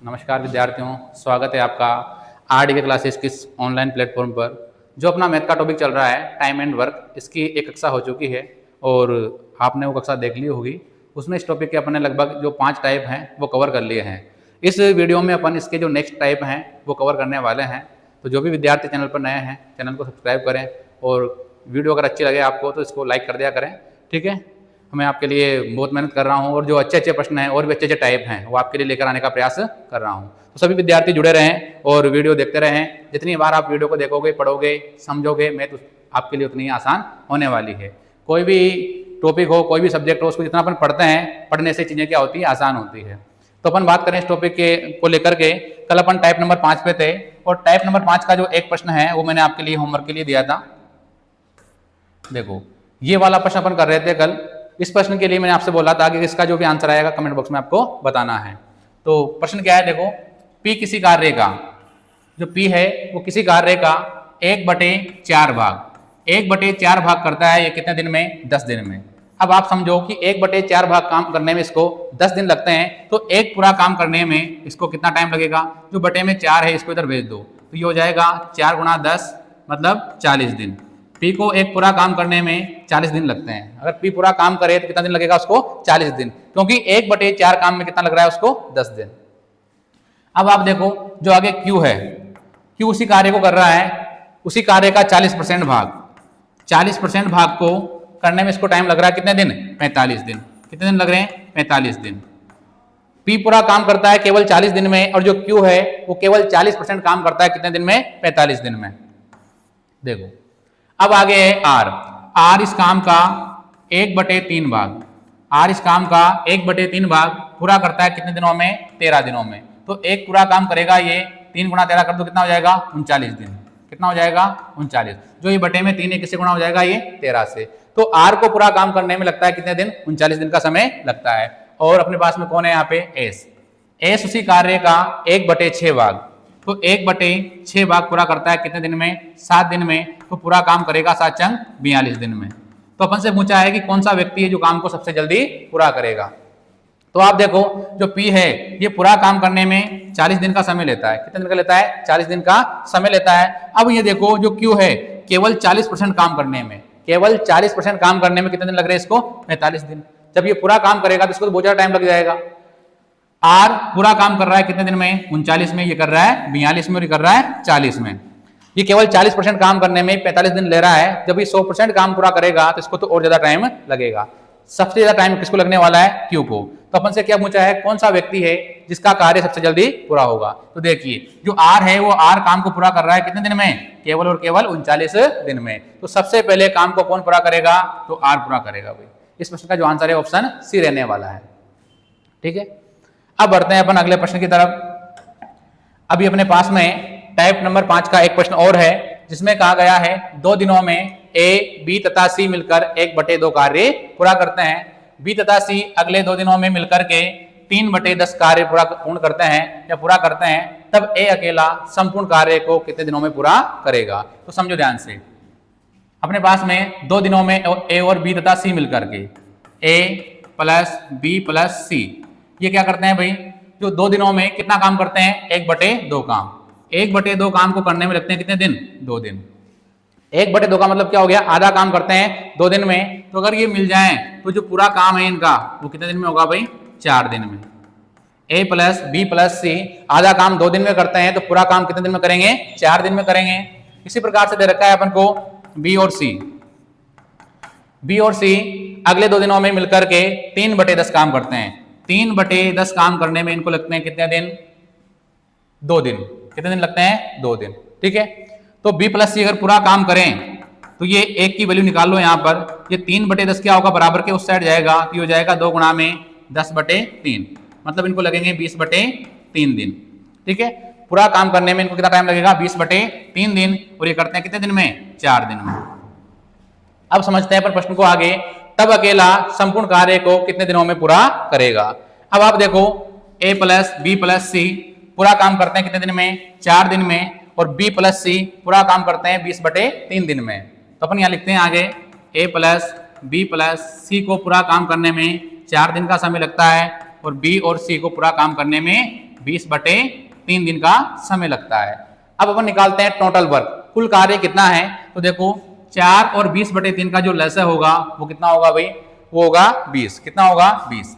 नमस्कार विद्यार्थियों, स्वागत है आपका आरडीके क्लासेस किस ऑनलाइन प्लेटफॉर्म पर। जो अपना मैथ का टॉपिक चल रहा है टाइम एंड वर्क, इसकी एक कक्षा हो चुकी है और आपने वो कक्षा देख ली होगी। उसमें इस टॉपिक के अपने लगभग जो 5 टाइप हैं वो कवर कर लिए हैं। इस वीडियो में अपन इसके जो नेक्स्ट टाइप हैं वो कवर करने वाले हैं। तो जो भी विद्यार्थी चैनल पर नए हैं, चैनल को सब्सक्राइब करें और वीडियो अगर अच्छी लगे आपको तो इसको लाइक कर दिया करें, ठीक है। मैं आपके लिए बहुत मेहनत कर रहा हूँ और जो अच्छे अच्छे प्रश्न हैं और भी अच्छे अच्छे टाइप हैं वो आपके लिए लेकर आने का प्रयास कर रहा हूँ। तो सभी विद्यार्थी जुड़े रहें और वीडियो देखते रहें। जितनी बार आप वीडियो को देखोगे, पढ़ोगे, समझोगे, मैं तो आपके लिए उतनी ही आसान होने वाली है। कोई भी टॉपिक हो, कोई भी सब्जेक्ट हो, उसको जितना अपन पढ़ते हैं, पढ़ने से चीज़ें क्या होती है, आसान होती है। तो अपन बात करें इस टॉपिक के को लेकर के, कल अपन टाइप नंबर 5 पे थे और टाइप नंबर 5 का जो एक प्रश्न है वो मैंने आपके लिए होमवर्क के लिए दिया था। देखो, ये वाला प्रश्न अपन कर रहे थे कल। इस प्रश्न के लिए मैंने आपसे बोला था कि इसका जो भी आंसर आएगा कमेंट बॉक्स में आपको बताना है। तो प्रश्न क्या है, देखो, P किसी कार्य का, जो P है वो किसी कार्य का 1/4 भाग, 1/4 भाग करता है। ये कितने दिन में? 10 दिन में। अब आप समझो कि 1/4 भाग काम करने में इसको 10 दिन लगते हैं, तो एक पूरा काम करने में इसको कितना टाइम लगेगा? जो बटे में 4 है इसको इधर भेज दो, तो ये हो जाएगा 4 × 10 मतलब 40 दिन। P को एक पूरा काम करने में 40 दिन लगते हैं। अगर P पूरा काम करे तो कितना दिन लगेगा उसको? 40 दिन, क्योंकि 1/4 काम में कितना लग रहा है उसको? 10 दिन। अब आप देखो, जो आगे Q है, Q उसी कार्य को कर रहा है, उसी कार्य का 40% भाग, 40% भाग को करने में इसको टाइम लग रहा है कितने दिन? 45 दिन। कितने दिन लग रहे हैं? 45 दिन। P पूरा काम करता है केवल 40 दिन में और जो Q है वो केवल 40% काम करता है कितने दिन में? 45 दिन में। देखो, अब आगे है R इस काम का 1/3 भाग, R इस काम का 1/3 भाग पूरा करता है कितने दिनों में? 13 दिनों में। तो एक पूरा काम करेगा ये, 3 × 13 कर दो, कितना हो जाएगा? 39 दिन। कितना हो जाएगा? 39। जो ये बटे में 3 है, किससे गुणा हो जाएगा? ये 13 से। तो R को पूरा काम करने में लगता है कितने दिन? 39 दिन का समय लगता है। और अपने पास में कौन है यहाँ पे? S उसी कार्य का 1/6 भाग, तो 1/6 भाग पूरा करता है कितने दिन में? 7 दिन में। तो पूरा काम करेगा 7 × 42 दिन में। तो अपन से पूछा है कि कौन सा व्यक्ति है जो काम को सबसे जल्दी पूरा करेगा। तो आप देखो, जो P है ये पूरा काम करने में 40 दिन का समय लेता है। कितने दिन का लेता है? 40 दिन का समय लेता है। अब ये देखो, जो Q है केवल 40% काम करने में, केवल 40% काम करने में कितने दिन लग रहे हैं इसको? 45 दिन। जब ये पूरा काम करेगा तो इसको तो बहुत ज्यादा टाइम लग जाएगा। R पूरा काम कर रहा है कितने दिन में? 39 में। ये कर रहा है 42 में और ये कर रहा है 40 में। ये केवल 40% काम करने में 45 दिन ले रहा है। जब ये 100% काम पूरा करेगा तो इसको तो और ज्यादा टाइम लगेगा। सबसे ज्यादा टाइम किसको लगने वाला है? Q को। तो अपन से क्या पूछा है, कौन सा व्यक्ति है जिसका कार्य सबसे जल्दी पूरा होगा? तो देखिए, जो R है वो R काम को पूरा कर रहा है कितने दिन में? केवल और केवल 39 दिन में। तो सबसे पहले काम को कौन पूरा करेगा? तो R पूरा करेगा भाई। इस प्रश्न का जो आंसर है ऑप्शन C रहने वाला है, ठीक है। अब बढ़ते हैं अपन अगले प्रश्न की तरफ। अभी अपने पास में टाइप नंबर 5 का एक प्रश्न और है, जिसमें कहा गया है 2 दिनों में A, B तथा C मिलकर 1/2 कार्य पूरा करते हैं। B तथा C अगले 2 दिनों में मिलकर के 3/10 कार्य पूर्ण करते हैं या पूरा करते हैं, तब A अकेला संपूर्ण कार्य को कितने दिनों में पूरा करेगा? तो समझो ध्यान से। अपने पास में 2 दिनों में A और B तथा C मिलकर के, A + B + C, ये क्या करते हैं भाई? जो 2 दिनों में कितना काम करते हैं? 1/2 काम। 1/2 काम को करने में लगते हैं कितने दिन? 2 दिन। 1/2 का मतलब क्या हो गया? आधा काम करते हैं 2 दिन में। तो अगर ये मिल जाए तो जो पूरा काम है इनका वो कितने दिन में होगा भाई? 4 दिन में। A + B + C आधा काम 2 दिन में करते हैं, तो पूरा काम कितने दिन में करेंगे? 4 दिन में करेंगे। इसी प्रकार से दे रखा है अपन को B और C अगले 2 दिनों में मिलकर के 3/10 काम करते हैं। 3/10 काम करने में इनको लगते हैं कितने दिन? 2 दिन। कितने दिन लगते हैं? 2 दिन, ठीक है। तो B + C अगर पूरा काम करें तो ये 1 की वैल्यू निकाल लो यहाँ पर। ये 3/10 क्या होगा? बराबर के उस साइड जाएगा, तो ये हो जाएगा 2 × 10/3, मतलब इनको लगेंगे 20/3 दिन, ठीक है। पूरा काम करने में इनको कितना टाइम लगेगा? 20/3 दिन। और ये करते हैं कितने दिन में? 4 दिन में। अब समझते हैं पर प्रश्न को आगे। तब अकेला संपूर्ण कार्य को कितने दिनों में पूरा करेगा? अब आप देखो, A + B + C पूरा काम करते हैं कितने दिन में? 4 दिन में। और B + C पूरा काम करते हैं 20/3 दिन में। तो अपन यहाँ लिखते हैं आगे, A + B + C को पूरा काम करने में 4 दिन का समय लगता है और B और C को पूरा काम करने में 20/3 दिन का समय लगता है। अब अपन निकालते हैं टोटल वर्क, कुल कार्य कितना है। तो देखो 4 और 20/3 का जो लसाअ होगा वो कितना होगा भाई, वो होगा 20। कितना होगा 20।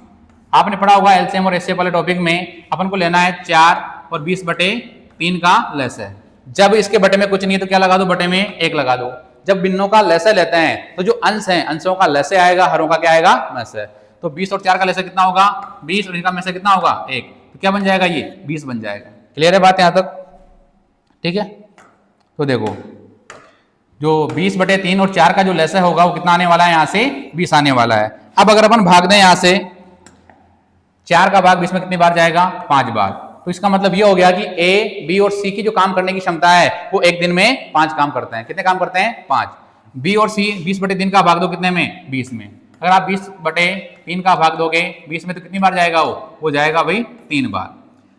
आपने पढ़ा होगा एलसीएम और एचसीएफ वाले टॉपिक में अपन को लेना है 4 और 20/3 का लसाअ। जब इसके बटे में कुछ नहीं है तो क्या लगा दो, बटे में 1 लगा दो। जब भिन्नों का लसाअ लेते हैं तो जो अंश है अंशों का लसाअ आएगा, हरों का क्या आएगा, लसाअ। तो 20 और 4 का लसाअ कितना होगा 20 और इनका लसाअ कितना होगा 1, तो क्या बन जाएगा ये 20 बन जाएगा। क्लियर है बात यहां तक, ठीक है। तो देखो जो 20/3 और 4 का जो लसाअ होगा वो कितना आने वाला है, यहाँ से 20 आने वाला है। अब अगर अपन भाग दें यहाँ से 4 का भाग 20 में कितनी बार जाएगा, 5 बार। तो इसका मतलब ये हो गया कि ए, बी और सी की जो काम करने की क्षमता है वो एक दिन में 5 काम करते हैं। कितने काम करते हैं, 5। बी और सी 20/3 का भाग दो कितने में, 20 में। अगर आप 20/3 का भाग दोगे 20 में तो कितनी बार जाएगा वो जाएगा भाई 3 बार।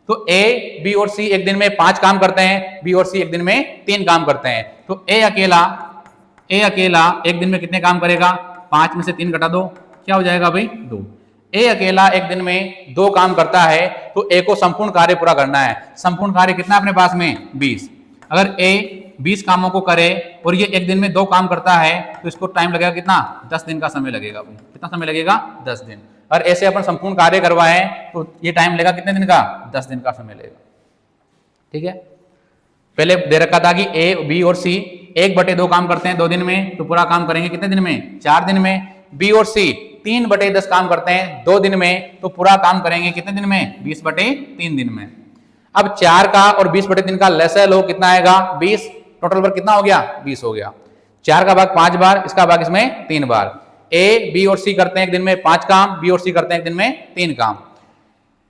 तो ए, बी और सी एक दिन में 5 काम करते हैं, बी और सी एक दिन में 3 काम करते हैं। तो ए अकेला एक दिन में कितने काम करेगा, 5 में से 3 घटा दो, क्या हो जाएगा भाई 2। ए अकेला एक दिन में 2 काम करता है, तो ए को संपूर्ण कार्य पूरा करना है। संपूर्ण कार्य कितना अपने पास में 20। अगर ए 20 कामों को करे और ये एक दिन में 2 काम करता है तो इसको टाइम लगेगा कितना, 10 दिन का समय लगेगा भाई। कितना समय लगेगा, 10 दिन। और ऐसे अपन संपूर्ण कार्य करवाएं तो ये टाइम लेगा कितने दिन का, 10 दिन का समय लेगा। ठीक है, पहले दे रखा था कि ए, बी और सी 1/2 काम करते हैं 2 दिन में, तो पूरा काम करेंगे कितने दिन में, 4 दिन में। बी और सी 3/10 काम करते हैं 2 दिन में, तो पूरा काम करेंगे कितने दिन में, 20/3 दिन में। अब 4 का और 20/3 का लसाअ लो, कितना आएगा 20। टोटल वर्क कितना हो गया, 20 हो गया। 4 का भाग 5 बार, इसका भाग इसमें 3 बार। ए, बी और सी करते हैं एक दिन में 5 काम, बी और सी करते हैं एक दिन में 3 काम।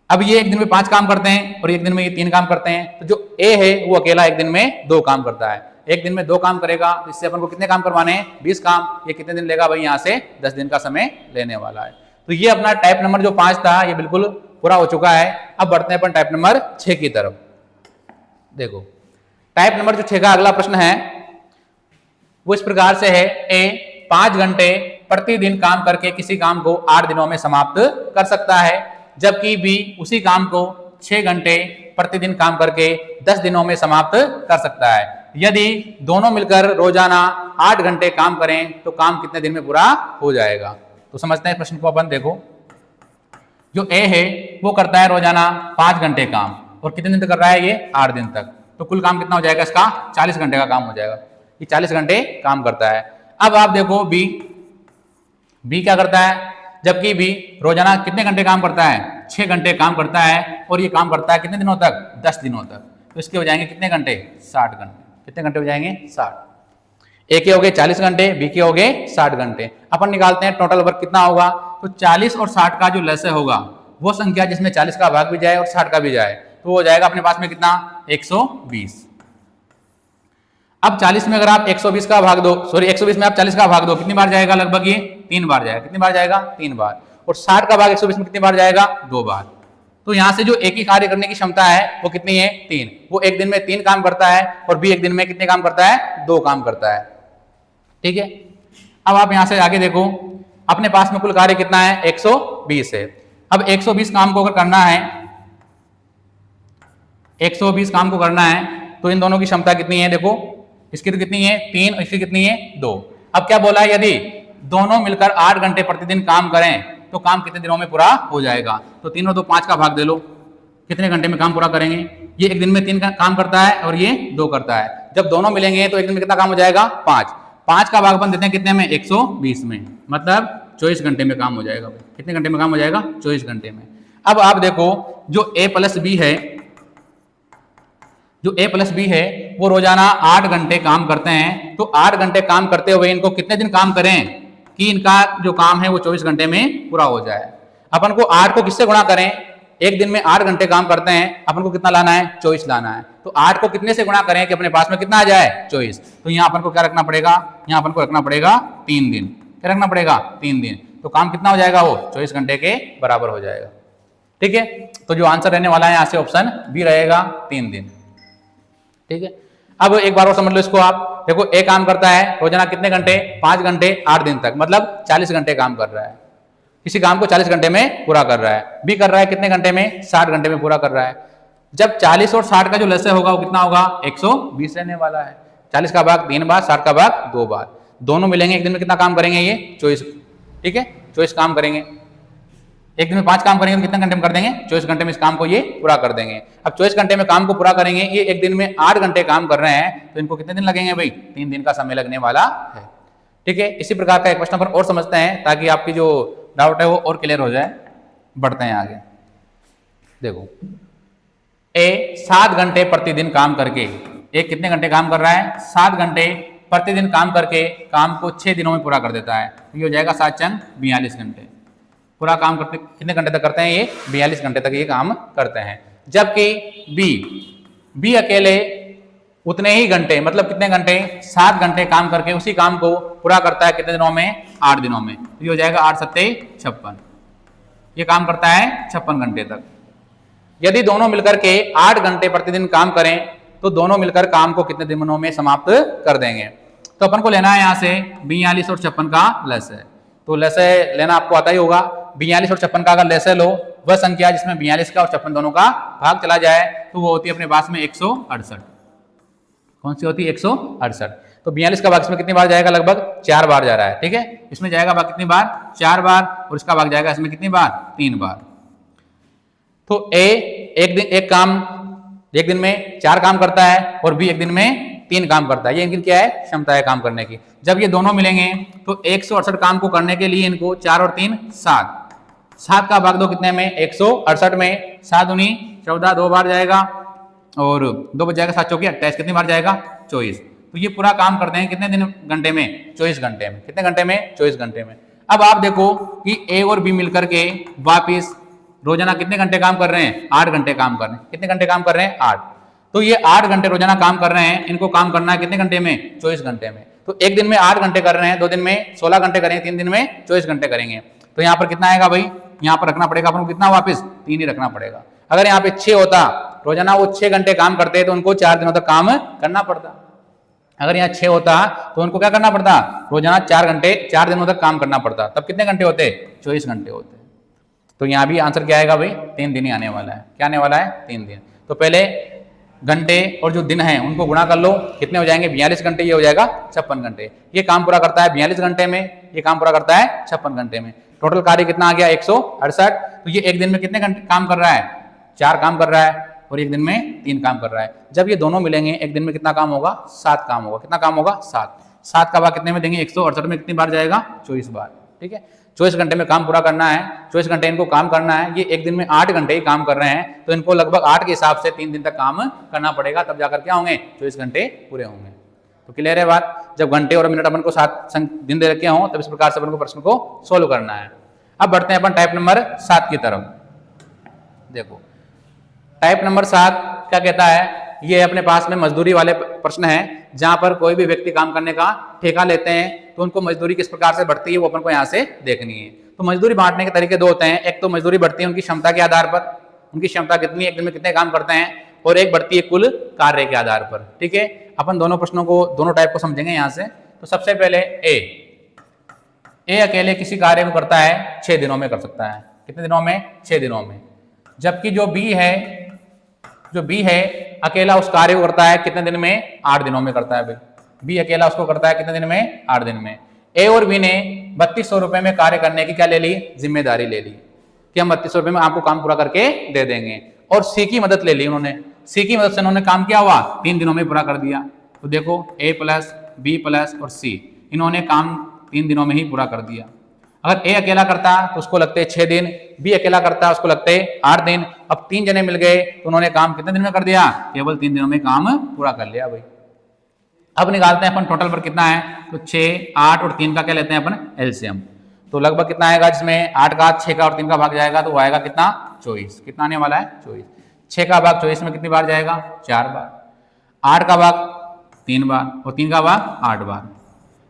अब ये एक दिन में 5 काम करते हैं और एक दिन में ये 3 काम करते हैं, तो जो ए है वो अकेला एक दिन में 2 काम करता है। एक दिन में 2 काम करेगा, इससे अपन को कितने काम करवाने हैं, 20 काम। ये कितने दिन लेगा भाई, यहाँ से 10 दिन का समय लेने वाला है। तो ये अपना टाइप नंबर जो 5 था ये बिल्कुल पूरा हो चुका है। अब बढ़ते हैं अपन टाइप नंबर 6 की तरफ। देखो टाइप नंबर जो 6 का अगला प्रश्न है वो इस प्रकार से है। ए 5 घंटे प्रतिदिन काम करके किसी काम को 8 दिनों में समाप्त कर सकता है, जबकि बी उसी काम को 6 घंटे प्रतिदिन काम करके 10 दिनों में समाप्त कर सकता है। यदि दोनों मिलकर रोजाना 8 घंटे काम करें तो काम कितने दिन में पूरा हो जाएगा। तो समझते हैं प्रश्न को अपन। देखो जो ए है वो करता है रोजाना 5 घंटे काम और कितने दिन तक कर रहा है, ये 8 दिन तक। तो कुल काम कितना हो जाएगा इसका, 40 घंटे का काम हो जाएगा। ये 40 घंटे काम करता है। अब आप देखो बी क्या करता है, जबकि बी रोजाना कितने घंटे काम करता है, 6 घंटे काम करता है और ये काम करता है कितने दिनों तक, 10 दिनों तक। तो इसके हो जाएंगे कितने घंटे, 60 घंटे। कितने घंटे हो जाएंगे, 60। ए के हो गए 40 घंटे, बी के हो गए 60 घंटे। अपन निकालते हैं टोटल वर्क कितना होगा। तो 40 और 60 का जो लसाअ होगा वो संख्या जिसमें 40 का भाग भी जाए और 60 का भी जाए, तो हो जाएगा अपने पास में कितना, 120। अब 40 में अगर आप 120 का भाग दो, सॉरी 120 में आप 40 का भाग दो, कितनी बार जाएगा, लगभग ये 3 बार जाएगा। कितनी बार जाएगा, 3 बार। और 60 का भाग 120 में कितनी बार जाएगा, 2 बार। तो यहां से जो एक ही कार्य करने की क्षमता है वो कितनी है, 3। वो एक दिन में 3 काम करता है और बी एक दिन में कितने काम करता है, 2 काम करता है। ठीक है, अब आप यहां से आगे देखो, अपने पास में कुल कार्य कितना है, 120 है। अब 120 काम को अगर करना है, 120 काम को करना है तो इन दोनों की क्षमता कितनी है, देखो इसकी तो कितनी है 3 और इसकी कितनी है 2। अब क्या बोला है, यदि दोनों मिलकर 8 घंटे प्रतिदिन काम करें तो काम कितने दिनों में पूरा हो जाएगा। तो 3 और 2 5 का भाग दे लो, कितने घंटे में काम पूरा करेंगे। ये एक दिन में 3 काम करता है और ये 2 करता है। जब दोनों मिलेंगे तो एक दिन में कितना काम हो जाएगा, 5। 5 का भाग अपन देते हैं कितने में, 120 में, मतलब 24 घंटे में काम हो जाएगा। कितने घंटे में काम हो जाएगा, 24 घंटे में। अब आप देखो जो ए प्लस बी है, जो ए प्लस बी है वो रोजाना 8 घंटे काम करते हैं। तो 8 घंटे काम करते हुए इनको कितने दिन काम करें कि इनका जो काम है वो 24 घंटे में पूरा हो जाए। अपन को 8 को किससे गुणा करें, एक दिन में 8 घंटे काम करते हैं, अपन को कितना लाना है, 24 लाना है। तो 8 को कितने से गुणा करें कि अपने पास में कितना आ जाए, 24। तो यहाँ अपन को क्या रखना पड़ेगा, यहाँ अपन को रखना पड़ेगा 3 दिन। क्या रखना पड़ेगा, 3 दिन। तो काम कितना हो जाएगा, वो 24 घंटे के बराबर हो जाएगा। ठीक है, तो जो आंसर रहने वाला है यहाँ से ऑप्शन बी रहेगा, 3 दिन। ठीक है, अब एक बार और समझ लो इसको। आप देखो ए काम करता है रोजाना कितने घंटे, 5 घंटे 8 दिन तक, मतलब 40 घंटे काम कर रहा है। किसी काम को 40 घंटे में पूरा कर रहा है। बी कर रहा है कितने घंटे में, 60 घंटे में पूरा कर रहा है। जब 40 और 60 का जो लस्य होगा वो कितना होगा, 120 रहने वाला है। 40 का भाग 3 बार, 60 का भाग 2 बार, दोनों मिलेंगे एक दिन में कितना काम करेंगे, ये 24, ठीक है 24 काम करेंगे। एक दिन में 5 काम करेंगे तो कितने घंटे में कर देंगे, 24 घंटे में इस काम को ये पूरा कर देंगे। अब 24 घंटे में काम को पूरा करेंगे, ये एक दिन में 8 घंटे काम कर रहे हैं, तो इनको कितने दिन लगेंगे भाई, 3 दिन का समय लगने वाला है, ठीक है। इसी प्रकार का एक क्वेश्चन पर और समझते हैं ताकि आपकी जो डाउट है वो और क्लियर हो जाए। बढ़ते हैं आगे, देखो ए 7 घंटे प्रतिदिन काम करके, एक कितने घंटे काम कर रहा है, 7 घंटे प्रतिदिन काम करके काम को 6 दिनों में पूरा कर देता है। ये हो जाएगा 7 चंग 42 घंटे। पूरा काम करते कितने घंटे तक करते हैं, ये 42 घंटे तक ये काम करते हैं। जबकि बी अकेले उतने ही घंटे, मतलब कितने घंटे, 7 घंटे काम करके उसी काम को पूरा करता है कितने दिनों में, 8 दिनों में। ये हो जाएगा 8 सत्ते 56, ये काम करता है 56 घंटे तक। यदि दोनों मिलकर के 8 घंटे प्रतिदिन काम करें तो दोनों मिलकर काम को कितने दिनों में समाप्त कर देंगे। तो अपन को लेना है यहाँ से 42 और 56 का लस्य, तो लस्य लेना आपको आता ही होगा। 42 और 56 का अगर लस्य लो, वह संख्या जिसमें 42 का और 56 दोनों का भाग चला जाए तो वो होती है अपने पास में 168। कौन सी होती है, 168। तो 42 का भाग इसमें कितनी बार जाएगा, लगभग 4 बार जा रहा है, ठीक है। इसमें जाएगा भाग कितनी बार, 4 बार, और इसका भाग जाएगा इसमें कितनी बार, 3 बार। तो ए एक काम एक दिन में 4 काम करता है और बी एक दिन में 3 काम करता है। ये इनकी क्या है, क्षमता है काम करने की। जब ये दोनों मिलेंगे तो 168 काम को करने के लिए इनको 4 और 3 7, 7 का भाग दो कितने में, 168 में, 7 दूनी 14, 2 बार जाएगा और 2 बच जाएगा, 7 चौकी 28, कितनी बार जाएगा, 24। तो ये पूरा काम करते हैं कितने दिन, घंटे में, 24 घंटे में। कितने घंटे में, 24 घंटे में। अब आप देखो कि ए और बी मिलकर के वापिस रोजाना कितने घंटे काम कर रहे हैं, 8 घंटे काम कर रहे हैं। कितने घंटे काम कर रहे हैं, 8। तो ये 8 घंटे रोजाना काम कर रहे हैं, इनको काम करना है कितने घंटे में, 24 घंटे में। तो एक दिन में 8 घंटे कर रहे हैं, 2 दिन में 16 घंटे करेंगे, 3 दिन में 24 घंटे करेंगे। तो यहाँ पर कितना आएगा भाई, यहाँ पर रखना पड़ेगा अपन को कितना, वापस 3 ही रखना पड़ेगा। अगर यहाँ पे 6 होता, रोजाना वो 6 घंटे काम करते तो उनको 4 दिनों तक काम करना पड़ता। अगर यहाँ 6 होता तो उनको क्या करना पड़ता, रोजाना 4 घंटे 4 दिनों तक काम करना पड़ता। तब कितने घंटे होते, 24 घंटे होते। तो यहाँ भी आंसर क्या आएगा भाई, 3 दिन ही आने वाला है। क्या आने वाला है, 3 दिन। तो पहले घंटे और जो दिन है उनको गुणा कर लो, कितने हो जाएंगे, 42 घंटे, ये हो जाएगा 56 घंटे। ये काम पूरा करता है 42 घंटे में, ये काम पूरा करता है 56 घंटे में। टोटल कार्य कितना आ गया, 168। तो ये एक दिन में कितने घंटे काम कर रहा है, 4 काम कर रहा है और एक दिन में 3 काम कर रहा है। जब ये दोनों मिलेंगे एक दिन में कितना काम होगा, 7 काम होगा। कितना काम होगा, 7। 7 का भाग कितने में देंगे, 168 में कितनी बार जाएगा, 24 बार, ठीक है। 24 घंटे में काम पूरा करना है, 24 घंटे इनको काम करना है। ये एक दिन में 8 घंटे ही काम कर रहे हैं, तो इनको लगभग 8 के हिसाब से 3 दिन तक काम करना पड़ेगा, तब जाकर क्या होंगे, 24 घंटे पूरे होंगे। तो क्लियर है बात। जब घंटे और मिनट अपन को 7 दिन दे रखे हों तब इस प्रकार से अपन को प्रश्न को सोल्व करना है। अब बढ़ते हैं अपन टाइप नंबर 7 की तरफ। देखो टाइप नंबर 7 क्या कहता है, ये अपने पास में मजदूरी वाले प्रश्न है, जहां पर कोई भी व्यक्ति काम करने का ठेका लेते हैं तो उनको मजदूरी किस प्रकार से बढ़ती है वो अपन को यहाँ से देखनी है। तो मजदूरी बांटने के तरीके 2 होते हैं। एक तो मजदूरी बढ़ती है उनकी क्षमता के आधार पर, उनकी क्षमता कितनी, एक दिन में कितने काम करते हैं, और एक बढ़ती है कुल कार्य के आधार पर, ठीक है। अपन दोनों प्रश्नों को, दोनों टाइप को समझेंगे यहाँ से। तो सबसे पहले ए अकेले किसी कार्य को करता है 6 दिनों में कर सकता है। कितने दिनों में, 6 दिनों में। जबकि जो बी है अकेला उस कार्य को करता है कितने दिन में, 8 दिनों में करता है भाई। बी अकेला उसको करता है कितने दिन में, 8 दिन में। ए और बी ने 3200 रुपए में कार्य करने की क्या ले ली, जिम्मेदारी ले ली कि हम 3200 रुपए में आपको काम पूरा करके दे देंगे। और सी की मदद ले ली उन्होंने, सी की मदद से उन्होंने काम क्या हुआ, 3 दिनों में पूरा कर दिया। तो देखो ए प्लस बी प्लस और सी, इन्होंने काम 3 दिनों में ही पूरा कर दिया। अगर ए अकेला करता तो उसको लगते 6 दिन, बी अकेला करता उसको लगते 8 दिन। अब 3 जने मिल गए तो उन्होंने काम कितने दिन में कर दिया, केवल 3 दिनों में काम पूरा कर लिया भाई। अब निकालते हैं अपन टोटल पर कितना है, तो 6, 8 और 3 का क्या लेते हैं अपन, एलसीएम। तो लगभग कितना आएगा, जिसमें 8 का, 6 का और 3 का भाग जाएगा तो वो आएगा कितना, 24। कितना आने वाला है, 24। 6 का भाग 24 में कितनी बार जाएगा, 4 बार। 8 का भाग 3 बार और 3 का भाग 8 बार।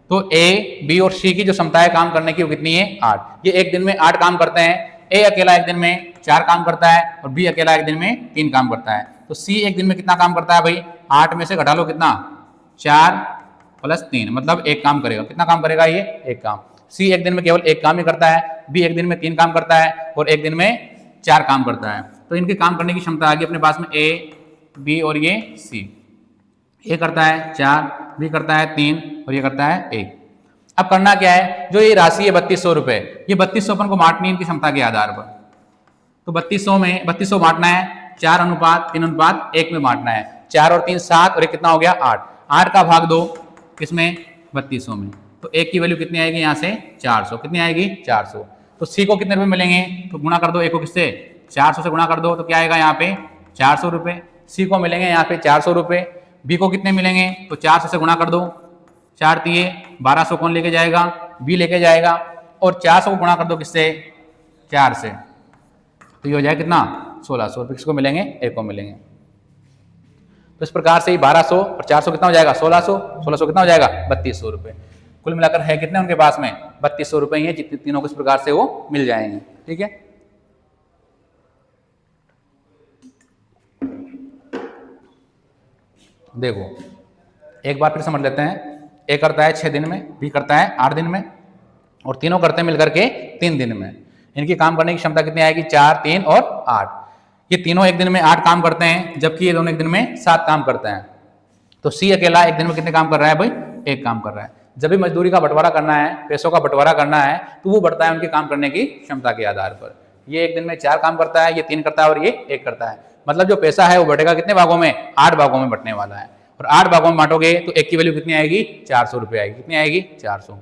तो ए, बी और सी की जो क्षमता है काम करने की वो कितनी है, 8। ये एक दिन में 8 काम करते हैं। ए अकेला एक दिन में 4 काम करता है और बी अकेला एक दिन में 3 काम करता है। तो सी एक दिन में कितना काम करता है भाई, 8 में से घटा लो कितना, 4 प्लस 3, मतलब 1 काम करेगा। कितना काम करेगा ये, 1 काम। सी एक दिन में केवल 1 काम ही करता है, बी एक दिन में 3 काम करता है और एक दिन में 4 काम करता है। तो इनके काम करने की क्षमता आ गई अपने पास में ए, बी और ये सी। ए करता है 4, बी करता है 3 और ये करता है 1। अब करना क्या है, जो ये राशि है 3200 रुपये, ये 3200 अपन को बांटनी है इनकी क्षमता के आधार पर। तो 3200 में 3200 बांटना है 4:3:1 में बांटना है। 4 और 3 7 और एक कितना हो गया 8। 8 का भाग 2 किसमें 3200 में, तो एक की वैल्यू कितनी आएगी यहाँ से 400। कितनी आएगी 400। तो सी को कितने रुपए मिलेंगे, तो गुणा कर दो एक को किससे 400 से गुणा कर दो, तो क्या आएगा यहाँ पे 400 रुपये। सी को मिलेंगे यहाँ पे 400 रुपये। बी को कितने मिलेंगे, तो 400 से गुणा कर दो, 4 तिये 1200 कौन लेके जाएगा, बी लेके जाएगा। और 400 को गुणा कर दो किससे 4 से, तो ये हो जाएगा कितना 1600 रुपये। किसको मिलेंगे, ए को मिलेंगे। तो इस प्रकार से ही 1200 और 400 कितना हो जाएगा 1600, 1600 कितना हो जाएगा 3200 रुपये। कुल मिलाकर है कितने उनके पास में 3200 रुपये ही है, जितने तीनों को इस प्रकार से वो मिल जाएंगे। ठीक है, देखो एक बार फिर समझ लेते हैं। ए करता है 6 दिन में, बी करता है 8 दिन में और तीनों करते हैं मिलकर के 3 दिन में। इनकी काम करने की क्षमता कितनी आएगी 4, 3 और 8। ये तीनों एक दिन में 8 काम करते हैं, जबकि ये दोनों एक दिन में 7 काम करते हैं। तो सी अकेला एक दिन में कितने काम कर रहा है भाई, 1 काम कर रहा है। जब भी मजदूरी का बंटवारा करना है, पैसों का बंटवारा करना है, तो वो बढ़ता है उनके काम करने की क्षमता के आधार पर। ये एक दिन में 4 काम करता है, ये 3 करता है और ये 1 करता है। मतलब जो पैसा है वो बढ़ेगा कितने भागों में, 8 भागों में बंटने वाला है। और 8 भागों में बांटोगे तो एक की वैल्यू कितनी आएगी 400 रुपये आएगी। कितनी आएगी 400।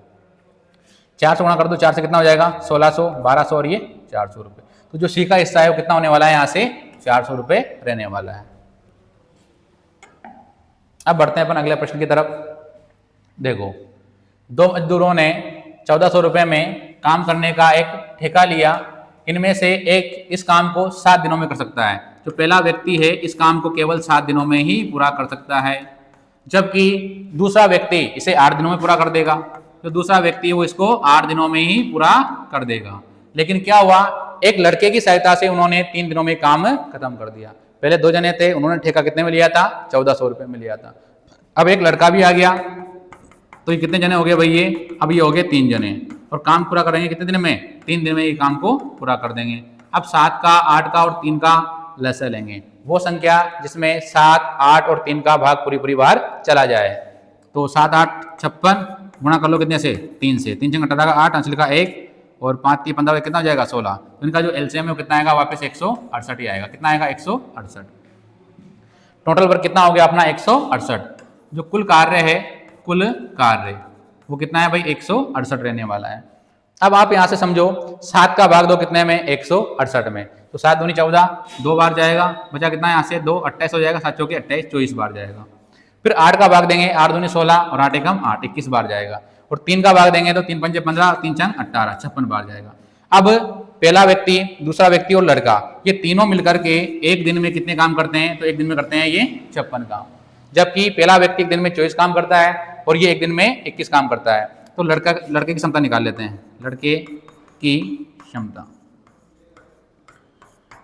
400 गुणा कर दो 4 से कितना हो जाएगा 1600, 1200 और ये 400 रुपये। तो जो सी का हिस्सा है वो कितना होने वाला है, यहाँ से 400 रुपये रहने वाला है। अब बढ़ते हैं अपन अगले प्रश्न की तरफ। देखो, 2 मजदूरों ने 1400 रुपये में काम करने का एक ठेका लिया। इनमें से एक इस काम को 7 दिनों में कर सकता है। जो पहला व्यक्ति है इस काम को केवल 7 दिनों में ही पूरा कर सकता है, जबकि दूसरा व्यक्ति इसे 8 दिनों में पूरा कर देगा। तो दूसरा व्यक्ति वो इसको 8 दिनों में ही पूरा कर देगा। लेकिन क्या हुआ, एक लड़के की सहायता से उन्होंने 3 दिनों में काम खत्म कर दिया। पहले 2 जने थे, उन्होंने ठेका कितने में लिया था 1400 रुपये में लिया था। अब एक लड़का भी आ गया, तो ये कितने जने हो गए भाई, ये अब ये हो गए 3 जने। और काम पूरा करेंगे कितने दिन में, 3 दिन में ये काम को पूरा कर देंगे। अब 7 का 8 का और 3 का लसा लेंगे, वो संख्या जिसमें 7, 8 और 3 का भाग पूरी बार चला जाए। तो 7, 8 56 गुणा कर लो कितने से 3 से, 3 से घटा का 8, अंश का 1 और 5 3 15 कितना हो जाएगा 16। तो इनका जो एलसीएम है वो कितना आएगा, वापस 168 ही आएगा। कितना आएगा 168। टोटल वर्क कितना हो गया अपना 168। जो कुल कार्य है, कुल कार्य वो कितना है भाई 168 रहने वाला है। अब आप यहां से समझो 7 का भाग 2 कितने में 168 में, तो 7 दूनी 14, 2 बार जाएगा, बचा कितना यहाँ से 2 28 हो जाएगा, 7 चौके 28 24 बार जाएगा। फिर 8 का भाग देंगे, 8 दूनी 16 और 8 एकम 8 21 बार जाएगा। और 3 का भाग देंगे तो 3 पंजे 15, 3 छंग 18 56 बार जाएगा। अब पहला व्यक्ति, दूसरा व्यक्ति और लड़का, ये तीनों मिलकर के एक दिन में कितने काम करते हैं, तो एक दिन में करते हैं ये 56 काम। जबकि पहला व्यक्ति एक दिन में 24 काम करता है और ये एक दिन में 21 काम करता है। तो लड़के की क्षमता निकाल लेते हैं। लड़के की क्षमता,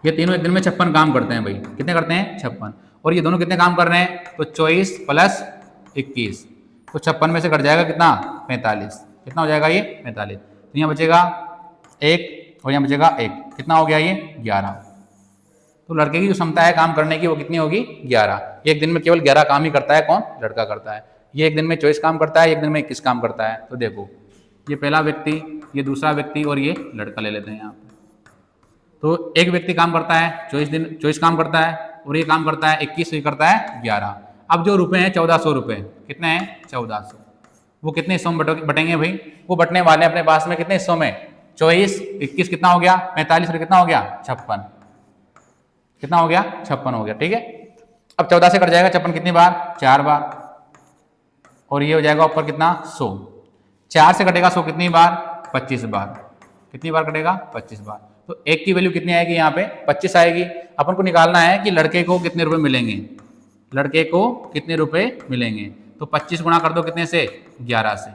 ये तीनों एक दिन में 56 काम करते हैं भाई। कितने करते हैं 56। और ये दोनों कितने काम कर रहे हैं, तो 24 + 21, तो 56 में से कट जाएगा कितना 45। कितना हो जाएगा ये 45। तो यहाँ बचेगा 1 और यहाँ बचेगा 1, कितना हो गया ये 11। तो लड़के की जो क्षमता है काम करने की वो कितनी होगी 11। एक दिन में केवल 11 काम ही करता है, कौन, लड़का करता है। ये एक दिन में 24 काम करता है, एक दिन में 21 काम करता है। तो देखो ये पहला व्यक्ति, ये दूसरा व्यक्ति और ये लड़का ले लेते हैं यहाँ पे। तो एक व्यक्ति काम करता है 24 काम करता है और ये काम करता है 21, ये करता है 11। अब जो रुपए हैं 1400 रुपये, कितने हैं 1400, वो कितने हिस्सों में बटेंगे भाई, वो बटने वाले हैं अपने पास में कितने हिस्सों में 24, 21 कितना हो गया 45 और कितना हो गया 56, कितना हो गया 56 हो गया। ठीक है, अब 14 से कट जाएगा 56 कितनी बार 4 बार, और ये हो जाएगा ऊपर कितना 100। 4 से कटेगा 100 कितनी बार 25 बार। कितनी बार कटेगा 25 बार। तो एक की वैल्यू कितनी आएगी यहाँ पे 25 आएगी। अपन को निकालना है कि लड़के को कितने रुपए मिलेंगे, लड़के को कितने रुपए मिलेंगे। तो 25 गुणा कर दो कितने से 11 से।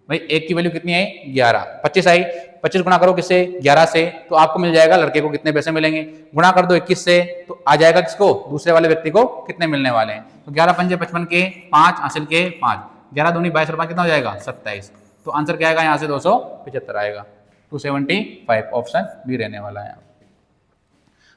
भाई एक की वैल्यू कितनी आई 11, 25 आई, 25 गुणा करो किससे 11 से, तो आपको मिल जाएगा लड़के को कितने पैसे मिलेंगे। गुणा कर दो 21 से, तो आ जाएगा किसको, दूसरे वाले व्यक्ति को कितने मिलने वाले हैं। तो 11 पंजे 55 के 5, हासिल के 5, 11 दूनी 22 रुपये कितना हो जाएगा 27। तो आंसर क्या आएगा यहाँ से 275 आएगा, 275 ऑप्शन बी रहने वाला है।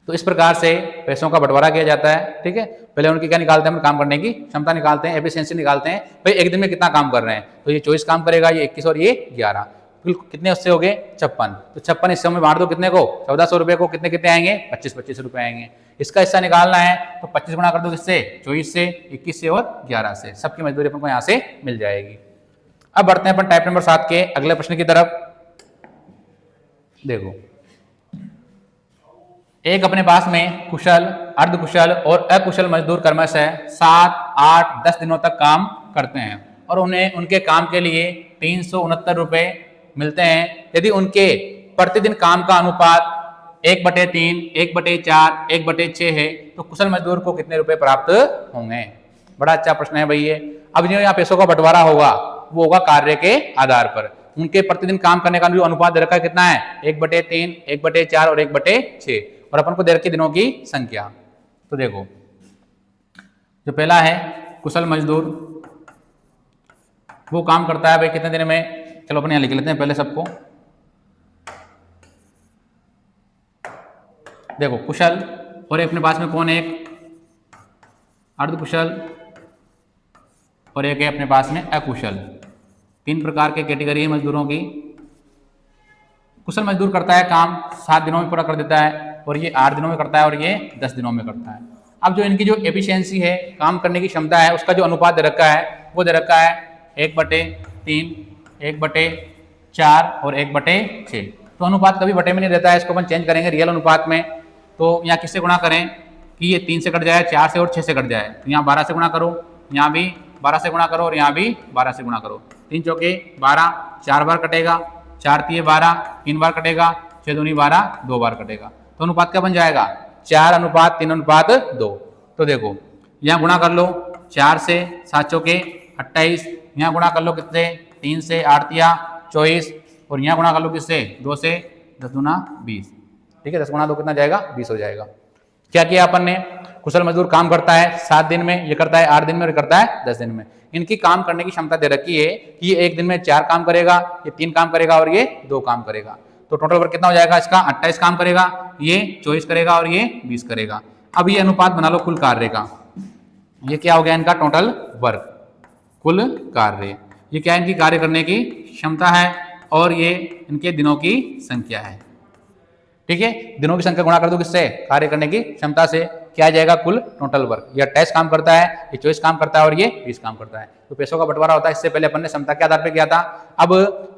तो इस प्रकार से पैसों का बंटवारा किया जाता है। ठीक है, पहले उनकी क्या निकालते हैं, हम काम करने की क्षमता निकालते हैं, एफिशिएंसी निकालते हैं, भाई एक दिन में कितना काम कर रहे हैं। तो ये 24 काम करेगा, ये 21 और ये 11, कुल कितने उससे हो गए 56। तो 56 हिस्सों में बांट दो कितने को, 1400 रुपए को, कितने कितने आएंगे 25-25 रुपए आएंगे। इसका हिस्सा निकालना है तो 25 गुणा कर दो किससे, 24 से, 21 से और 11 से, सबकी मजदूरी अपन को यहाँ से मिल जाएगी। अब बढ़ते हैं अपन टाइप नंबर 7 के अगले प्रश्न की तरफ। देखो, एक अपने पास में कुशल, अर्धकुशल और अकुशल मजदूर क्रमशः 7, 8, 10 दिनों तक काम करते हैं और उन्हें उनके काम के लिए 369 रुपए मिलते हैं। यदि उनके प्रतिदिन काम का अनुपात 1/3, 1/4, 1/6 है तो कुशल मजदूर को कितने रुपए प्राप्त होंगे। बड़ा अच्छा प्रश्न है भाई ये। अब जो यहाँ पैसों का बंटवारा होगा वो होगा कार्य के आधार पर। उनके प्रतिदिन काम करने का जो अनुपात दे रखा है कितना है, 1/3, 1/4 और 1/6, और अपन को दे रखी दिनों की संख्या। तो देखो, जो पहला है कुशल मजदूर, वो काम करता है भाई कितने दिन में, चलो अपन यहाँ लिख लेते हैं पहले सबको। देखो, कुशल और अपने पास में कौन है, एक अर्धकुशल और एक है अपने पास में अकुशल। 3 प्रकार के कैटेगरी है मजदूरों की। कुशल मजदूर करता है काम 7 दिनों में पूरा कर देता है और ये 8 दिनों में करता है और ये 10 दिनों में करता है। अब जो इनकी जो एफिशिएंसी है, काम करने की क्षमता है, उसका जो अनुपात दे रखा है वो दे रखा है 1/3, 1/4 और 1/6। तो अनुपात कभी बटे में नहीं रहता है, इसको अपन चेंज करेंगे रियल अनुपात में। तो यहाँ किससे गुणा करें कि ये 3 से कट जाए, 4 से और 6 से कट जाए, तो यहाँ 12 से गुणा करो, यहाँ भी 12 से गुणा करो और यहाँ भी 12 से गुणा करो। 3 चौके 12, 4 बार कटेगा, 4 तिये 12, 3 बार कटेगा, 6 दूनी 12, 2 बार कटेगा। तो अनुपात क्या बन जाएगा, 4:3:2। तो देखो, यहाँ गुणा कर लो 4 से, 7 चौके 28, यहाँ गुणा कर लो कितने, 3 से, 8 तिया 24, और यहाँ गुणा कर लो किससे, 2 से, 10 दूना 20। ठीक है, 10 गुणा 2 कितना जाएगा, 20 हो जाएगा। क्या किया अपन ने, कुशल मजदूर काम करता है 7 दिन में, ये करता है 8 दिन में और ये करता है 10 दिन में। इनकी काम करने की क्षमता दे रखी है कि ये एक दिन में 4 काम करेगा, ये 3 काम करेगा और ये 2 काम करेगा। तो टोटल वर्क कितना हो जाएगा इसका, 28 काम करेगा, ये 24 करेगा और ये 20 करेगा। अब ये अनुपात बना लो कुल कार्य का। ये क्या हो गया इनका टोटल वर्क, कुल कार्य। ये क्या इनकी कार्य करने की क्षमता है और ये इनके दिनों की संख्या है। ठीक है, दिनों की संख्या गुणा कर दो किससे, कार्य करने की क्षमता से, क्या आ जाएगा कुल टोटल वर्क। ये 28 काम करता है, ये 24 काम करता है और ये 20 काम करता है। तो पैसों का बंटवारा होता है, इससे पहले अपन ने क्षमता के आधार पर किया था, अब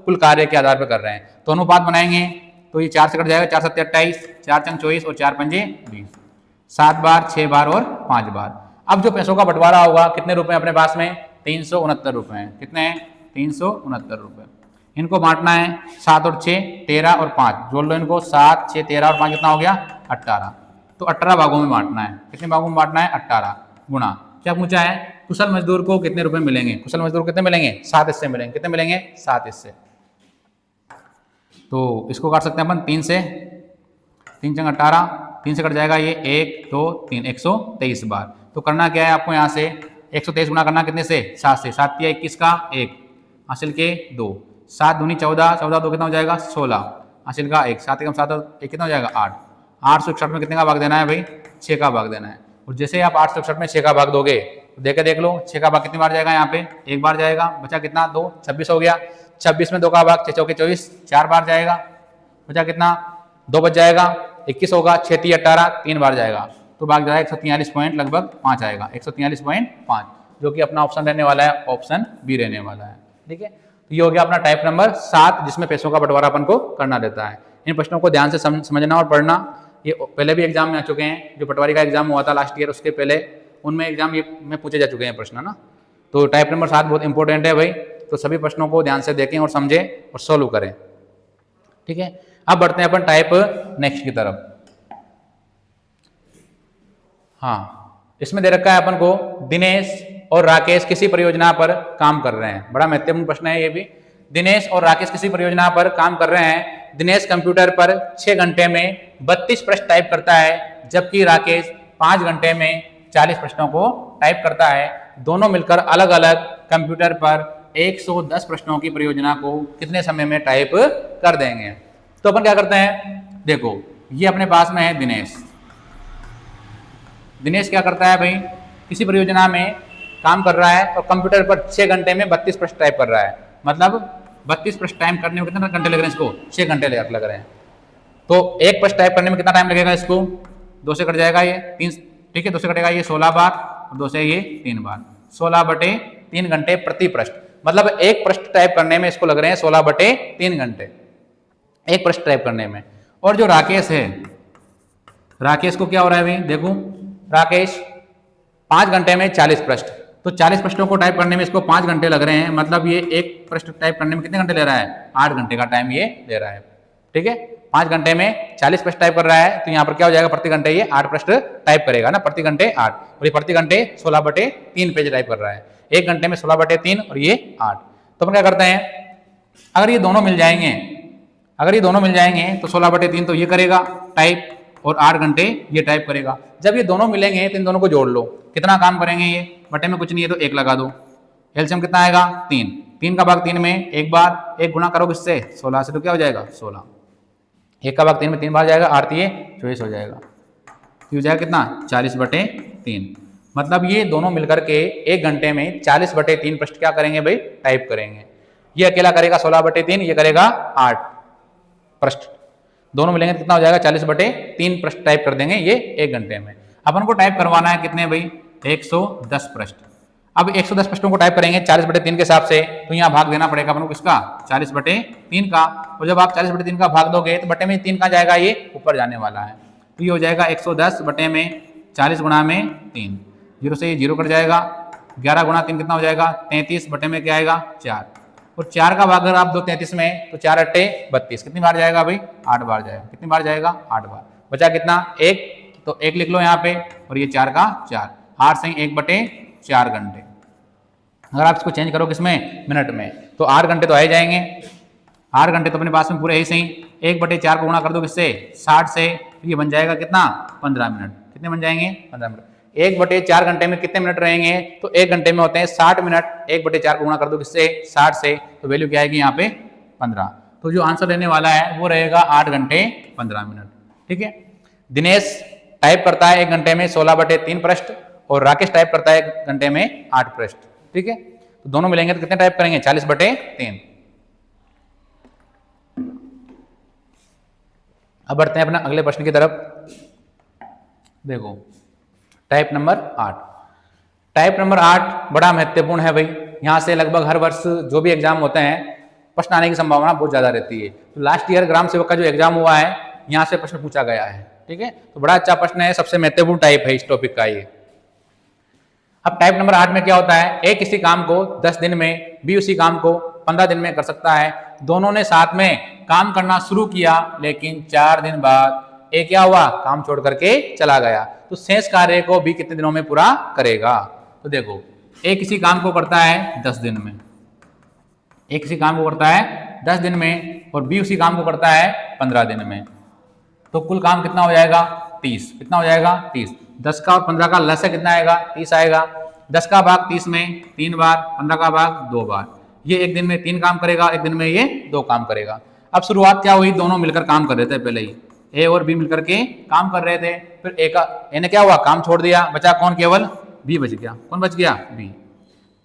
कुल कार्य के आधार पर कर रहे हैं। तो अनुपात बनाएंगे तो ये 4 से कट जाएगा, 4 7 28, 4 चंग 24 और 4 पंजे 20, 7 बार, 6 बार और 5 बार। अब जो पैसों का बंटवारा होगा कितने रुपए अपने पास में, 369 रुपए हैं। कितने हैं, 369 रुपए। इनको बांटना है 7 और 6, 13 और 5, जोड़ लो इनको, 7, 6, 13 और 5 कितना हो गया, 18। तो 18 भागों में बांटना है। कितने भागों में बांटना है, 18 गुणा, क्या पूछा है, कुशल मजदूर को कितने रुपए मिलेंगे। कुशल मजदूर को कितने मिलेंगे, 7 हिस्से मिलेंगे। कितने मिलेंगे, 7 हिस्से। तो इसको काट सकते हैं अपन 3 से, 3 चंग 18, 3 से कट जाएगा ये 1, 2, 3, 123 बार। तो करना क्या है आपको, यहाँ से 123 गुणा करना कितने से, 7 से, 7 तिया 21 का 1, हासिल के 2, 7 दूनी 14, 14 2 कितना हो जाएगा 16, हासिल का 1, 7 एकम 7 1 कितना हो जाएगा 8। 861 में कितने का भाग देना है भाई, 6 का भाग देना है। और जैसे ही आप 861 में 6 का भाग दोगे तो देख लो 6 का भाग कितनी बार जाएगा, यहाँ पे 1 बार जाएगा, बचा कितना 2, 26 हो गया। 26 में 2 का भाग, 6 चौके 24, 4 बार जाएगा, बचा कितना 2 बच जाएगा, 21 होगा, 6 3 18, 3 बार जाएगा, तो भाग जाएगा 143 पॉइंट लगभग 5 आएगा, 143.5, जो कि अपना ऑप्शन रहने वाला है, ऑप्शन बी रहने वाला है। ठीक है, तो ये हो गया अपना टाइप नंबर 7, जिसमें पैसों का बंटवारा अपन को करना रहता है। इन प्रश्नों को ध्यान से समझना और पढ़ना। ये पहले भी एग्जाम में आ चुके हैं, जो पटवारी का एग्जाम हुआ था लास्ट ईयर, उसके पहले उनमें एग्जाम ये में पूछे जा चुके हैं प्रश्न ना। तो टाइप नंबर 7 बहुत इंपॉर्टेंट है भाई, तो सभी प्रश्नों को ध्यान से देखें और समझें और सोल्व करें। ठीक है, अब बढ़ते हैं अपन टाइप नेक्स्ट की तरफ। हाँ, इसमें दे रखा है अपन को दिनेश और राकेश किसी परियोजना पर काम कर रहे हैं। बड़ा महत्वपूर्ण प्रश्न है ये भी। दिनेश और राकेश किसी परियोजना पर काम कर रहे हैं। दिनेश कंप्यूटर पर 6 घंटे में 32 प्रश्न टाइप करता है, जबकि राकेश 5 घंटे में 40 प्रश्नों को टाइप करता है। दोनों मिलकर अलग अलग कंप्यूटर पर 110 प्रश्नों की परियोजना को कितने समय में टाइप कर देंगे। तो अपन क्या करते हैं, देखो ये अपने पास में है दिनेश, दिनेश क्या करता है भाई, किसी परियोजना में काम कर रहा है और कंप्यूटर पर 6 घंटे में 32 पृष्ठ टाइप कर रहा है। मतलब 32 पृष्ठ टाइप करने में कितने घंटे लग रहे हैं इसको, 6 घंटे लग रहे हैं। तो एक पृष्ठ टाइप करने में कितना टाइम लगेगा इसको, 2 से कट जाएगा ये 3, ठीक है, 2 से कटेगा ये 16 बार और 2 से ये 3 बार, 16/3 घंटे प्रति पृष्ठ। मतलब एक पृष्ठ टाइप करने में इसको लग रहे हैं 16/3 घंटे एक पृष्ठ टाइप करने में। और जो राकेश है, राकेश को क्या हो रहा है भाई, देखो राकेश 5 घंटे में 40 पृष्ठ, तो 40 पृष्ठों को टाइप करने में इसको 5 घंटे लग रहे हैं। मतलब ये एक पृष्ठ टाइप करने में कितने घंटे ले रहा है, 8 घंटे का टाइम ये ले रहा है। ठीक है, 5 घंटे में 40 पृष्ठ टाइप कर रहा है, तो यहाँ पर क्या हो जाएगा, प्रति घंटे ये 8 पृष्ठ टाइप करेगा ना, प्रति घंटे 8, और ये प्रति घंटे 16/3 पेज टाइप कर रहा है। एक घंटे में 16/3 और ये 8। तो अपन क्या करते हैं, अगर ये दोनों मिल जाएंगे, तो 16/3 तो ये करेगा टाइप और 8 घंटे ये टाइप करेगा। जब ये दोनों मिलेंगे तो इन दोनों को जोड़ लो, कितना काम करेंगे, ये बटे में कुछ नहीं है तो 1 लगा दो, एलसीएम कितना आएगा 3, 3 का भाग 3 में एक बार, एक गुना करो किससे 16 से, तो क्या हो जाएगा 16, 1 का भाग 3 में 3 बार जाएगा, 8 ये 24 हो जाएगा, हो जाएगा कितना 40/3। मतलब ये दोनों मिलकर के 1 घंटे में 40/3 पृष्ठ क्या करेंगे भाई, टाइप करेंगे। ये अकेला करेगा 16/3, ये करेगा 8 पृष्ठ, दोनों मिलेंगे तो कितना हो जाएगा 40/3 पृष्ठ टाइप कर देंगे ये 1 घंटे में। अपन को टाइप करवाना है कितने भाई, 110 पृष्ठ। अब 110 पृष्ठों को टाइप करेंगे 40/3 के हिसाब से, तो यहाँ भाग देना पड़ेगा अपन को किसका, 40/3 का। और जब आप 40/3 का भाग दोगे तो बटे में 3 का जाएगा, ये ऊपर जाने वाला है, तो ये हो जाएगा 110 बटे में 40 गुणा में 3, 0 से ये 0 कट जाएगा, 11 गुणा 3 कितना हो जाएगा 33 बटे में क्या आएगा 4, और 4 का भाग अगर आप दो 33 में तो 4 8 32, कितनी बार जाएगा भाई 8 बार जाएगा, कितनी बार जाएगा 8 बार। बचा कितना 1, तो 1 लिख लो यहाँ पे, और ये 4 का 4, 8 से 1/4 घंटे। अगर आप इसको चेंज करो किसमें, मिनट में, तो 8 घंटे तो आ ही जाएंगे, 8 घंटे तो अपने पास में पूरे ही सही। 1/4 को गुणा कर दो किससे 60 से, तो ये बन जाएगा कितना 15 मिनट, कितने बन जाएंगे 15 मिनट। 1/4 घंटे में कितने मिनट रहेंगे, तो 1 घंटे में होते हैं 60 मिनट, 1/4 को गुणा कर दो किससे 60 से, तो वैल्यू क्या आएगी यहाँ पे 15। तो जो आंसर रहने वाला है वो रहेगा 8 घंटे 15 मिनट। ठीक है, दिनेश टाइप करता है 1 घंटे में 16/3 पृष्ठ, और राकेश टाइप करता है 1 घंटे में 8 पृष्ठ। ठीक है, तो दोनों मिलेंगे तो कितने टाइप करेंगे 40/3। अब बढ़ते हैं अपना अगले प्रश्न की तरफ। देखो टाइप नंबर 8, टाइप नंबर 8 बड़ा महत्वपूर्ण है भाई। यहाँ से लगभग हर वर्ष जो भी एग्जाम होते हैं प्रश्न आने की संभावना बहुत ज्यादा रहती है। तो लास्ट ईयर ग्राम सेवक का जो एग्जाम हुआ है यहाँ से प्रश्न पूछा गया है। ठीक है, तो बड़ा अच्छा प्रश्न है, सबसे महत्वपूर्ण टाइप है इस टॉपिक का ये। अब टाइप नंबर 8 में क्या होता है, ए किसी काम को 10 दिन में, बी उसी काम को 15 दिन में कर सकता है। दोनों ने साथ में काम करना शुरू किया, लेकिन 4 दिन बाद ए क्या हुआ, काम छोड़ करके चला गया। तो शेष कार्य को बी कितने दिनों में पूरा करेगा। तो देखो ए किसी काम को करता है 10 दिन में, ए किसी काम को करता है 10 दिन में, और बी उसी काम को करता है 15 दिन में। तो कुल काम कितना हो जाएगा 30, कितना हो जाएगा 30। 10 का और 15 का लस कितना आएगा 30 आएगा। 10 का भाग 30 में 3 बार, 15 का भाग 2 बार। ये एक दिन में 3 काम करेगा, एक दिन में ये 2 काम करेगा। अब शुरुआत क्या हुई, दोनों मिलकर काम कर रहे थे, पहले ही ए और बी मिलकर के काम कर रहे थे। फिर ए ने क्या हुआ, काम छोड़ दिया, बचा कौन, केवल बी बच गया। कौन बच गया, बी।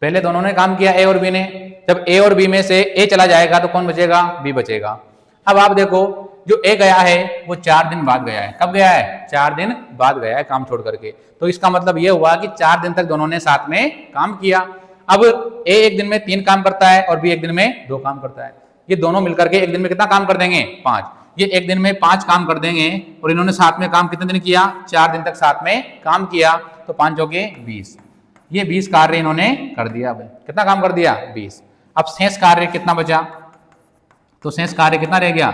पहले दोनों ने काम किया ए और बी ने, जब ए और बी में से ए चला जाएगा तो कौन बचेगा, बी बचेगा। अब आप देखो जो ए गया है वो 4 दिन बाद गया है। कब गया है, 4 दिन बाद गया है काम छोड़ करके। तो इसका मतलब ये हुआ कि 4 दिन तक दोनों ने साथ में काम किया। अब ए एक दिन में 3 काम करता है और बी एक दिन में 2 काम करता है। ये दोनों मिलकर के एक दिन में कितना काम कर देंगे, 5। ये एक दिन में 5 काम कर देंगे, और इन्होंने साथ में काम कितने दिन किया, 4 दिन तक साथ में काम किया। तो 5 हो गए 20, ये 20 कार्य इन्होंने कर दिया। कितना काम कर दिया, 20। अब शेष कार्य कितना बचा, तो शेष कार्य कितना रह गया,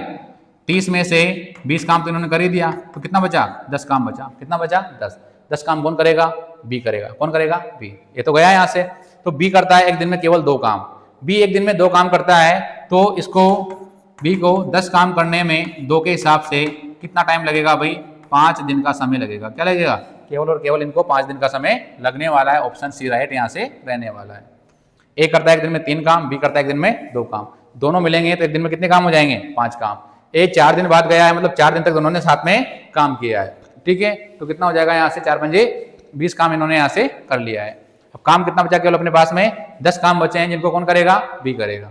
30 में से 20 काम तो इन्होंने कर ही दिया, तो कितना बचा, 10 काम बचा। कितना बचा, 10। 10 काम कौन करेगा, बी करेगा। कौन करेगा, बी। ये तो गया यहाँ से। तो बी करता है एक दिन में केवल 2 काम। बी एक दिन में 2 काम करता है, तो इसको बी को 10 काम करने में 2 के हिसाब से कितना टाइम लगेगा भाई, 5 दिन का समय लगेगा। क्या लगेगा, केवल और केवल इनको 5 दिन का समय लगने वाला है। ऑप्शन सी राइट यहाँ से रहने वाला है। ए करता है एक दिन में 3 काम, बी करता है एक दिन में 2 काम। दोनों मिलेंगे तो एक दिन में कितने काम हो जाएंगे, 5 काम। ए 4 दिन बाद गया है, मतलब 4 दिन तक दोनों ने साथ में काम किया है। ठीक है, तो कितना हो जाएगा यहाँ से 4 पंजे 20 काम इन्होंने यहाँ से कर लिया है। अब काम कितना बचा केवल अपने पास में 10 काम बचे हैं जिनको कौन करेगा, बी करेगा।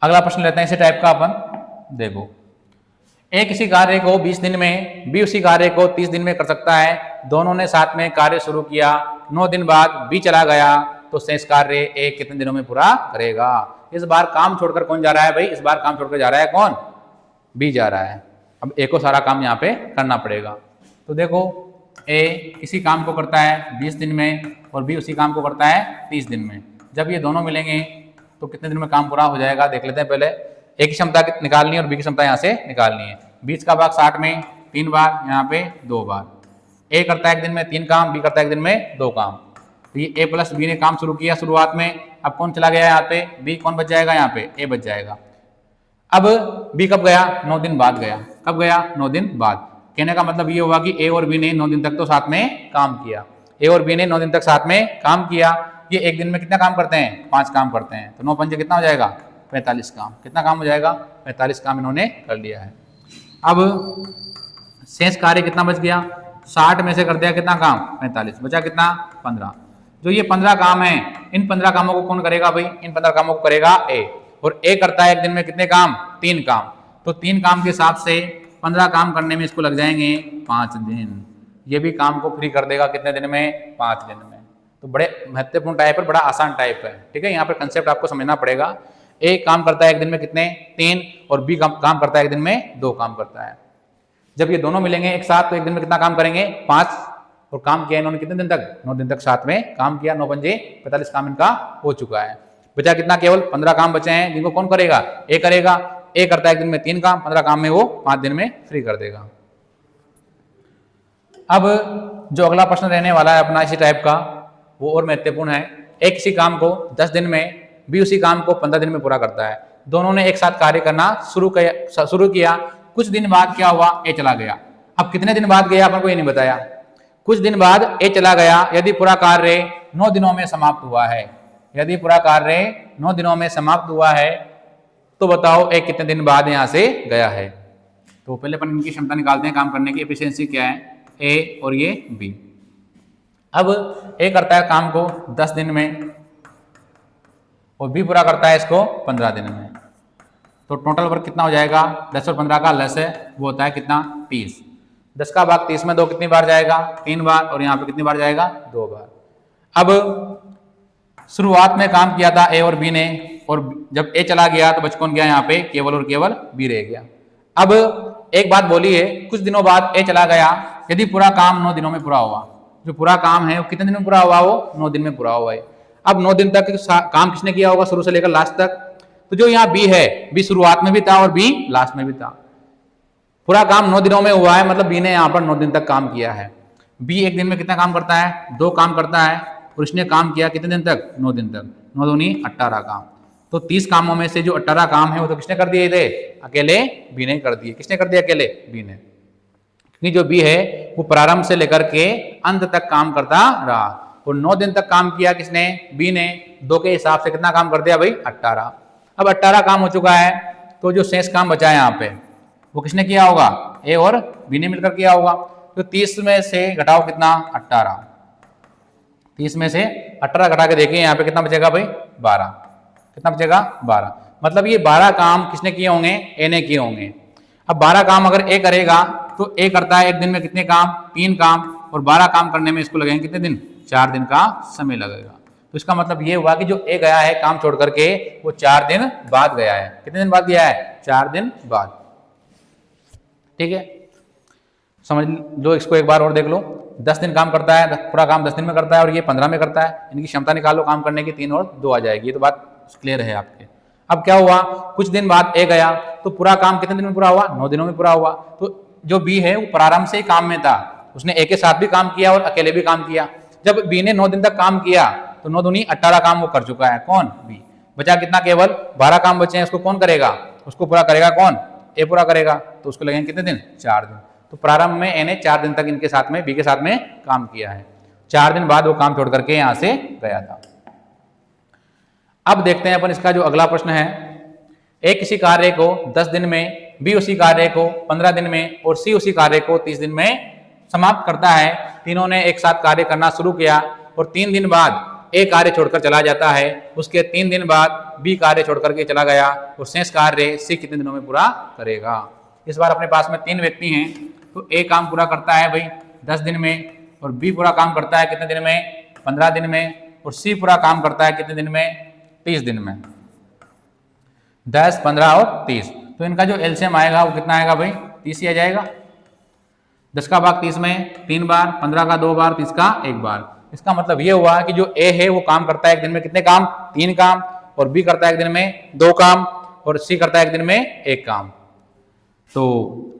अगला प्रश्न लेते हैं इसी टाइप का अपन। देखो, ए किसी कार्य को 20 दिन में, बी उसी कार्य को 30 दिन में कर सकता है। दोनों ने साथ में कार्य शुरू किया, 9 दिन बाद बी चला गया, तो शेष कार्य ए कितने दिनों में पूरा करेगा। इस बार काम छोड़कर कौन जा रहा है भाई, इस बार काम छोड़कर जा रहा है कौन, बी जा रहा है। अब ए को सारा काम यहाँ पे करना पड़ेगा। तो देखो, ए किसी काम को करता है 20 दिन में और बी उसी काम को करता है 30 दिन में। जब ये दोनों मिलेंगे तो कितने दिन में काम पूरा हो जाएगा, देख लेते हैं पहले। ए की क्षमता निकालनी है और बी की क्षमता यहाँ से निकालनी है। 20 का भाग 60 में 3 बार, यहाँ पे 2 बार। ए करता है एक दिन में 3 काम, बी करता है एक दिन में 2 काम। तो ये ए प्लस बी ने काम शुरू किया शुरुआत में, अब कौन चला गया यहाँ पे, बी। कौन बच जाएगा यहाँ पे, ए बच जाएगा। अब बी कब गया, 9 दिन बाद गया। कब गया, 9 दिन बाद। कहने का मतलब ये हुआ कि ए और बी ने 9 दिन तक तो साथ में काम किया। ए और बी ने 9 दिन तक साथ में काम किया। ये एक दिन में कितना काम करते हैं, 5 काम करते हैं। तो 9 पंजे कितना हो जाएगा, 45 काम। कितना काम हो जाएगा, 45 काम इन्होंने कर लिया है। अब शेष कार्य कितना बच गया, 60 में से कर दिया कितना काम, 45, बचा कितना, 15। जो ये 15 काम है, इन 15 कामों को कौन करेगा भाई, इन 15 कामों को करेगा ए। और ए करता है एक दिन में कितने काम, 3 काम। तो 3 काम के हिसाब से 15 काम करने में इसको लग जाएंगे 5 दिन। ये भी काम को फ्री कर देगा कितने दिन में, 5 दिन में। तो बड़े महत्वपूर्ण टाइप है, बड़ा आसान टाइप है, ठीक है। यहाँ पर कंसेप्ट आपको समझना पड़ेगा। ए काम करता है एक दिन में कितने, 3, और बी काम करता है एक दिन में 2 काम करता है। जब ये दोनों मिलेंगे एक साथ तो एक दिन में कितना काम करेंगे, 5। और काम किया इन्होंने कितने दिन तक, 9 दिन तक साथ में काम किया। 9 पंजे 45 काम इनका हो चुका है। बचा कितना, केवल 15 काम बचे हैं जिनको कौन करेगा, ए करेगा। ए करता है एक दिन में 3 काम, 15 काम में वो 5 दिन में फ्री कर देगा। अब जो अगला प्रश्न रहने वाला है अपना इसी टाइप का, वो और महत्वपूर्ण है। ए किसी काम को 10 दिन में, बी उसी काम को 15 दिन में पूरा करता है। दोनों ने एक साथ कार्य करना शुरू किया। कुछ दिन बाद क्या हुआ, ए चला गया। अब कितने दिन बाद गया अपन को ये नहीं बताया। कुछ दिन बाद ए चला गया। यदि पूरा कार्य 9 दिनों में समाप्त हुआ है, यदि पूरा कार्य 9 दिनों में समाप्त हुआ है, तो बताओ ए कितने दिन बाद यहाँ से गया है। तो पहले अपन इनकी क्षमता निकालते हैं काम करने की, एफिशिएंसी क्या है, ए और ये बी। अब ए करता है काम को 10 दिन में और बी पूरा करता है इसको 15 दिन में। तो टोटल वर्क कितना हो जाएगा, 10 और 15 का लस है, वो होता है कितना, 30। 10 का भाग 30 में 2 कितनी बार जाएगा, 3 बार। और यहाँ पे कितनी बार जाएगा, 2 बार। अब शुरुआत में काम किया था ए और बी ने, और जब ए चला गया तो बच कौन गया, यहाँ पे केवल और केवल बी रह गया। अब एक बात बोली है, कुछ दिनों बाद ए चला गया। यदि पूरा काम 9 दिनों में पूरा हुआ, जो पूरा काम है वो कितने दिन में पूरा हुआ, वो 9 दिन में पूरा हुआ है। अब 9 दिन तक काम किसने किया होगा, शुरू से लेकर लास्ट तक। तो जो यहाँ बी है, बी शुरुआत में भी था और बी लास्ट में भी था। पूरा काम 9 दिनों में हुआ है, मतलब बी ने यहाँ पर 9 दिन तक काम किया है। बी एक दिन में कितना काम करता है, 2 काम करता है। और इसने काम किया कितने दिन तक, 9 दिन तक। 9 दूनी 18 काम। तो 30 कामों में से जो 18 काम है वो तो किसने कर दिए थे, अकेले बी ने कर दिए। किसने कर दिया, अकेले बी ने। क्योंकि जो बी है वो प्रारंभ से लेकर के अंत तक काम करता रहा। और 9 दिन तक काम किया किसने, बी ने। 2 के हिसाब से कितना काम कर दिया भाई, 18। अब 18 काम हो चुका है, तो जो शेष काम बचा है यहाँ पे वो किसने किया होगा, ए और बी ने मिलकर किया होगा। तो 30 में से घटाओ कितना, 18। 30 में से 18 घटा के देखिए यहाँ पे कितना बचेगा भाई, 12। कितना बचेगा, 12। मतलब ये 12 काम किसने किए होंगे, ए ने किए होंगे। अब 12 काम अगर ए करेगा तो ए करता है एक दिन में कितने काम, 3 काम। और 12 काम करने में इसको लगेंगे कितने दिन, 4 दिन का समय लगेगा। तो इसका मतलब ये हुआ कि जो ए गया है काम छोड़ करके, वो 4 दिन बाद गया है। कितने दिन बाद गया है, 4 दिन बाद। ठीक है, समझ लो इसको एक बार और देख लो। 10 दिन काम करता है, पूरा काम 10 दिन में करता है, और ये 15 में करता है। इनकी क्षमता निकालो काम करने की, 3 और 2 आ जाएगी। ये तो बात क्लियर है आपके। अब क्या हुआ, कुछ दिन बाद ए गया, तो पूरा काम कितने दिन में पूरा हुआ, 9 दिनों में पूरा हुआ। तो जो बी है वो प्रारंभ से ही काम में था, उसने ए के साथ भी काम किया और अकेले भी काम किया। जब बी ने 9 दिन तक काम किया तो 9 दूनी 18 काम वो कर चुका है। कौन, बी। बचा कितना, केवल 12 काम बचे हैं। उसको कौन करेगा, उसको पूरा करेगा कौन, ए पूरा करेगा। तो उसको लगेंगे कितने दिन, 4 दिन। तो प्रारंभ में ए ने 4 दिन तक इनके साथ में, बी के साथ में काम किया है। 4 दिन बाद वो काम छोड़ करके यहां से गया था। अब देखते हैं अपन इसका जो अगला प्रश्न है। एक किसी कार्य को 10 दिन में बी उसी कार्य को 15 दिन में और सी उसी कार्य को 30 दिन में समाप्त करता है। तीनों ने एक साथ कार्य करना शुरू किया और 3 दिन बाद ए कार्य छोड़कर चला जाता है, उसके 3 दिन बाद बी कार्य छोड़कर के चला गया और शेष कार्य सी कितने दिनों में पूरा करेगा। इस बार अपने पास में 3 व्यक्ति हैं, तो ए काम पूरा करता है भाई 10 दिन में और बी पूरा काम करता है कितने दिन में 15 दिन में और सी पूरा काम करता है कितने दिन में 30 दिन में। 10, 15 और 30, तो इनका जो एलसीएम आएगा वो कितना आएगा भाई 30 ही आ जाएगा। 10 का भाग 30 में 3 बार, 15 का 2 बार, 30 का 1 बार। इसका मतलब ये हुआ कि जो ए है वो काम करता है एक दिन में कितने काम 3 काम और बी करता है एक दिन में 2 काम और सी करता है एक दिन में 1 काम। तो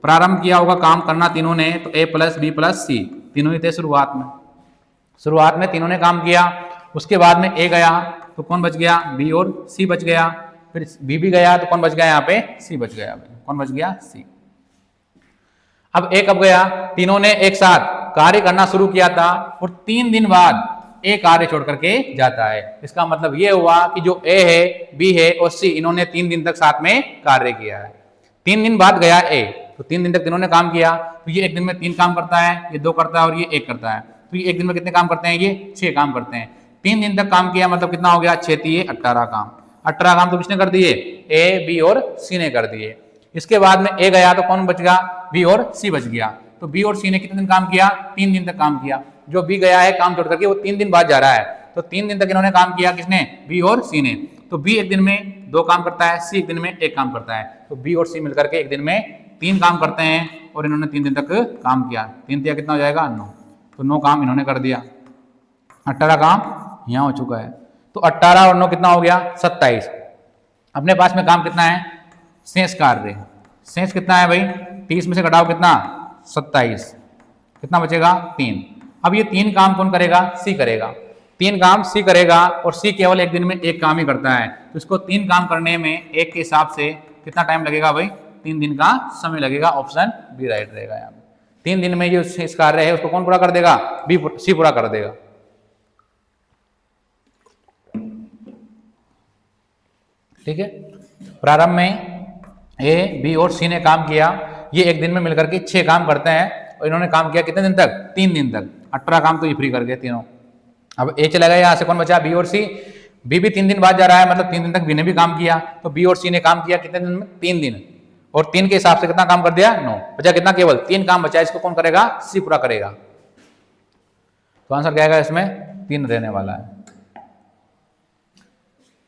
प्रारंभ किया होगा काम करना तीनों ने, तो ए प्लस बी प्लस सी तीनों ही थे शुरुआत में तीनों ने काम किया। उसके बाद में ए गया तो कौन बच गया बी और सी बच गया, फिर बी भी गया तो कौन बच गया यहाँ पे सी बच गया। कौन बच गया सी। अब ए कब गया, तीनों ने एक साथ कार्य करना शुरू किया था और 3 दिन बाद ए कार्य छोड़ करके जाता है। इसका मतलब ये हुआ कि जो ए है बी है और सी इन्होंने 3 दिन तक साथ में कार्य किया है। 3 दिन बाद गया ए, तो 3 दिन तक तीनों ने काम किया, तो ये एक दिन में 3 काम करता है, ये 2 करता है और ये 1 करता है। तो ये एक दिन में कितने काम करते हैं, ये 6 काम करते हैं। 3 दिन तक काम किया मतलब कितना हो गया 6 3 18 काम। 18 काम तो किसने कर दिए ए बी और सी ने कर दिए। इसके बाद में ए गया तो कौन बच गया बी और सी बच गया। तो बी और सी ने कितने दिन काम किया 3 दिन तक काम किया। जो बी गया है काम छोड़ करके वो 3 दिन बाद जा रहा है, तो 3 दिन तक इन्होंने काम किया किसने बी और सी ने। तो बी एक दिन में 2 काम करता है, सी एक दिन में 1 काम करता है। तो बी और सी मिलकर के एक दिन में 3 काम करते हैं और इन्होंने 3 दिन तक काम किया। 3 दिया कितना हो जाएगा 9, तो 9 काम इन्होंने कर दिया। 18 काम यहाँ हो चुका है, तो 18 और 9 कितना हो गया 27। अपने पास में काम कितना है शेष कार्य, शेष कितना है भाई 30 में से घटाओ कितना 27, कितना बचेगा 3। अब ये 3 काम कौन करेगा सी करेगा। 3 काम सी करेगा और सी केवल एक दिन में 1 काम ही करता है, तो इसको 3 काम करने में 1 के हिसाब से कितना टाइम लगेगा भाई 3 दिन का समय लगेगा। ऑप्शन बी राइट रहेगा। यहाँ 3 दिन में जो शेष कार्य है उसको कौन पूरा कर देगा बी सी पूरा कर देगा। ठीक है, प्रारंभ में ए बी और सी ने काम किया, ये एक दिन में मिलकर के 6 काम करते हैं और इन्होंने काम किया कितने दिन तक 3 दिन तक। 18 काम तो ये फ्री कर गए तीनों। अब ए चला गया, यहाँ से कौन बचा बी और सी। बी भी 3 दिन बाद जा रहा है, मतलब 3 दिन तक बी ने भी काम किया, तो बी और सी ने काम किया कितने दिन में 3 दिन और 3 के हिसाब से कितना काम कर दिया 9, बचा कितना केवल 3 काम बचा। इसको कौन करेगा सी पूरा करेगा। तो आंसर क्या आएगा इसमें 3 रहने वाला है।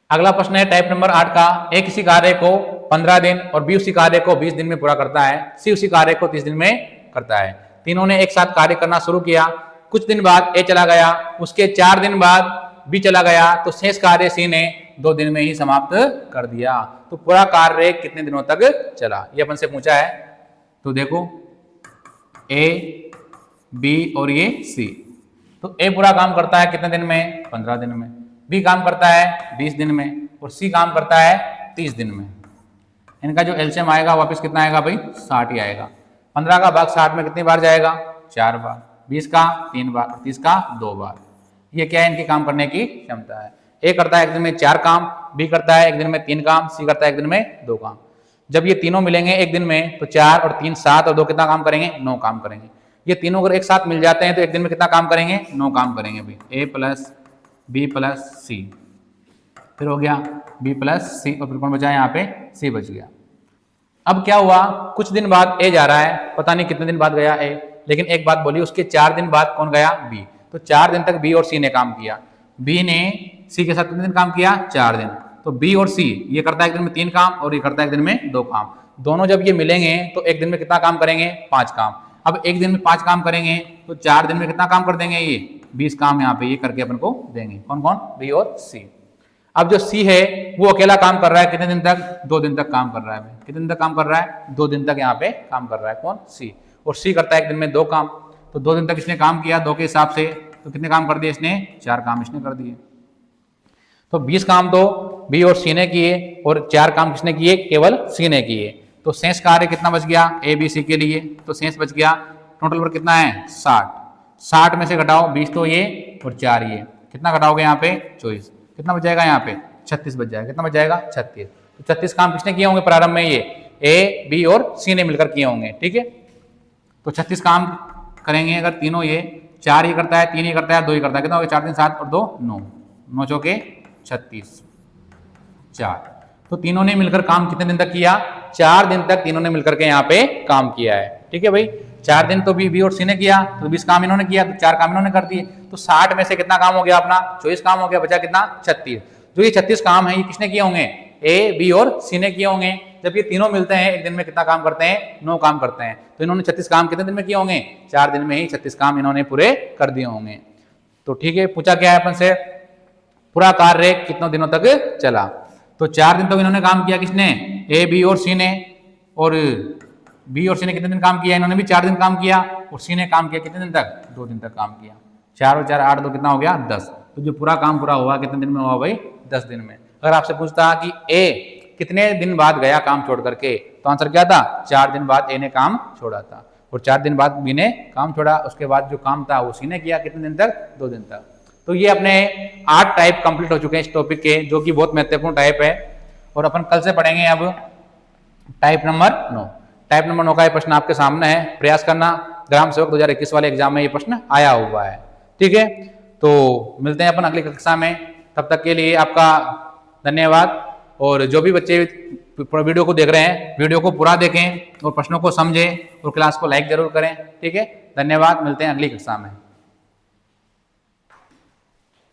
अगला प्रश्न है टाइप नंबर 8 का। ए किसी कार्य को 15 दिन और बी उसी कार्य को 20 दिन में पूरा करता है, सी उसी कार्य को 30 दिन में करता है। तीनों ने एक साथ कार्य करना शुरू किया। कुछ दिन बाद ए चला गया, उसके 4 दिन बाद बी चला गया, तो शेष कार्य सी ने 2 दिन में ही समाप्त कर दिया। तो पूरा कार्य कितने दिनों तक चला ये अपन से पूछा है। तो देखो ए बी और ये सी, तो ए पूरा काम करता है कितने दिन में 15 दिन में, बी काम करता है 20 दिन में और सी काम करता है 30 दिन में। इनका जो एलसीएम आएगा वापस कितना आएगा भाई 60 ही आएगा। 15 का भाग 60 में कितनी बार जाएगा 4 बार, 20 का 3 बार, 30 का 2 बार। ये क्या है इनकी काम करने की क्षमता है। ए करता है एक दिन में 4 काम, बी करता है एक दिन में 3 काम, सी करता है एक दिन में 2 काम। जब ये तीनों मिलेंगे एक दिन में तो 4 और 3 7 और 2 कितना काम करेंगे 9 काम करेंगे। ये तीनों अगर एक साथ मिल जाते हैं तो एक दिन में कितना काम करेंगे 9 काम करेंगे भाई। ए प्लस बी प्लस सी, फिर हो गया बी प्लस सी और फिर कौन बचा यहाँ पे सी बच गया। अब क्या हुआ कुछ दिन बाद ए जा रहा है, पता नहीं कितने दिन बाद गया ए, लेकिन एक बात बोली उसके 4 दिन बाद कौन गया बी। तो 4 दिन तक बी और सी ने काम किया। बी ने सी के साथ कितने दिन काम किया 4 दिन। तो बी और सी ये करता है एक दिन में 3 काम और ये करता है एक दिन में 2 काम। दोनों जब ये मिलेंगे तो एक दिन में कितना काम करेंगे 5 काम। अब एक दिन में 5 काम करेंगे तो 4 दिन में कितना काम कर देंगे ये 20 काम यहाँ पे ये करके अपन को देंगे। कौन कौन बी और सी। अब जो सी है वो अकेला काम कर रहा है कितने दिन तक 2 दिन तक काम कर रहा है। कितने दिन तक काम कर रहा है 2 दिन तक यहाँ पे काम कर रहा है कौन सी। और सी करता है एक दिन में 2 काम, तो 2 दिन तक इसने काम किया 2 के हिसाब से, तो कितने काम कर दिए इसने 4 काम इसने कर दिए। तो 20 काम तो बी और सी ने किए और 4 काम किसने किए केवल सी ने किए। तो शेष कार्य कितना बच गया ए बी सी के लिए, तो शेष बच गया टोटल पर कितना है 60। 60 में से घटाओ 20 तो ये और 4 ये, कितना घटाओगे यहाँ पे 24, कितना बच जाएगा यहाँ पे 36 बच जाएगा। कितना बच जाएगा 36। तो 36 काम किसने किए होंगे प्रारंभ में ये ए, बी और सी ने मिलकर किए होंगे। ठीक है, तो 36 काम करेंगे अगर तीनों ये, 4 ये करता है, 3 ये करता है, 2 ये करता है, कितना हो गया 4 3 7 और 2 9, 9 चौके 36, 4। तो तीनों ने मिलकर काम कितने दिन तक किया? 4 दिन तक तीनों ने मिलकर के यहाँ पे काम किया है। ठीक है भाई, 4 दिन तो बी और सी ने किया, तो 20 काम इन्होंने किया, तो 4 काम इन्होंने कर दिए, तो 60 में से कितना काम हो गया अपना? 24 काम हो गया, बचा कितना? 36। जो ये 36 काम है ये किसने किए होंगे? ए, बी और सी ने किए होंगे। जब ये तीनों मिलते हैं एक दिन में कितना काम करते हैं? 9 काम करते हैं। तो इन्होंने 36 काम कितने दिन में किए होंगे? 4 दिन में ही 36 काम इन्होंने पूरे कर दिए होंगे। तो ठीक है, पूछा क्या है अपन से? पूरा कार्य कितने दिनों तक चला? तो 4 दिन तक इन्होंने काम किया, किसने? ए, बी और सी ने। और बी और सी ने कितने दिन काम किया? इन्होंने भी 4 दिन काम किया। और सी ने काम किया कितने दिन तक? 2 दिन तक काम किया। 4 और 4 8, 2 कितना हो गया? 10। तो जो पूरा काम पूरा हुआ कितने दिन में हुआ भाई? 10 दिन में। अगर आपसे पूछता कि ए कितने दिन बाद गया काम छोड़ करके, तो आंसर क्या था? 4 दिन बाद ए ने काम छोड़ा था, और 4 दिन बाद बी ने काम छोड़ा। उसके बाद जो काम था वो सी ने किया, कितने दिन तक? 2 दिन तक। तो ये अपने 8 टाइप कंप्लीट हो चुके हैं इस टॉपिक के, जो कि बहुत महत्वपूर्ण टाइप है। और अपन कल से पढ़ेंगे अब टाइप नंबर 9। टाइप नंबर 9 का ये प्रश्न आपके सामने है, प्रयास करना। ग्राम सेवक 2021 वाले एग्जाम में ये प्रश्न आया हुआ है। ठीक है, तो मिलते हैं अपन अगली कक्षा में। तब तक के लिए आपका धन्यवाद। और जो भी बच्चे वीडियो को देख रहे हैं, वीडियो को पूरा देखें और प्रश्नों को समझें और क्लास को लाइक जरूर करें। ठीक है, धन्यवाद, मिलते हैं अगली कक्षा में।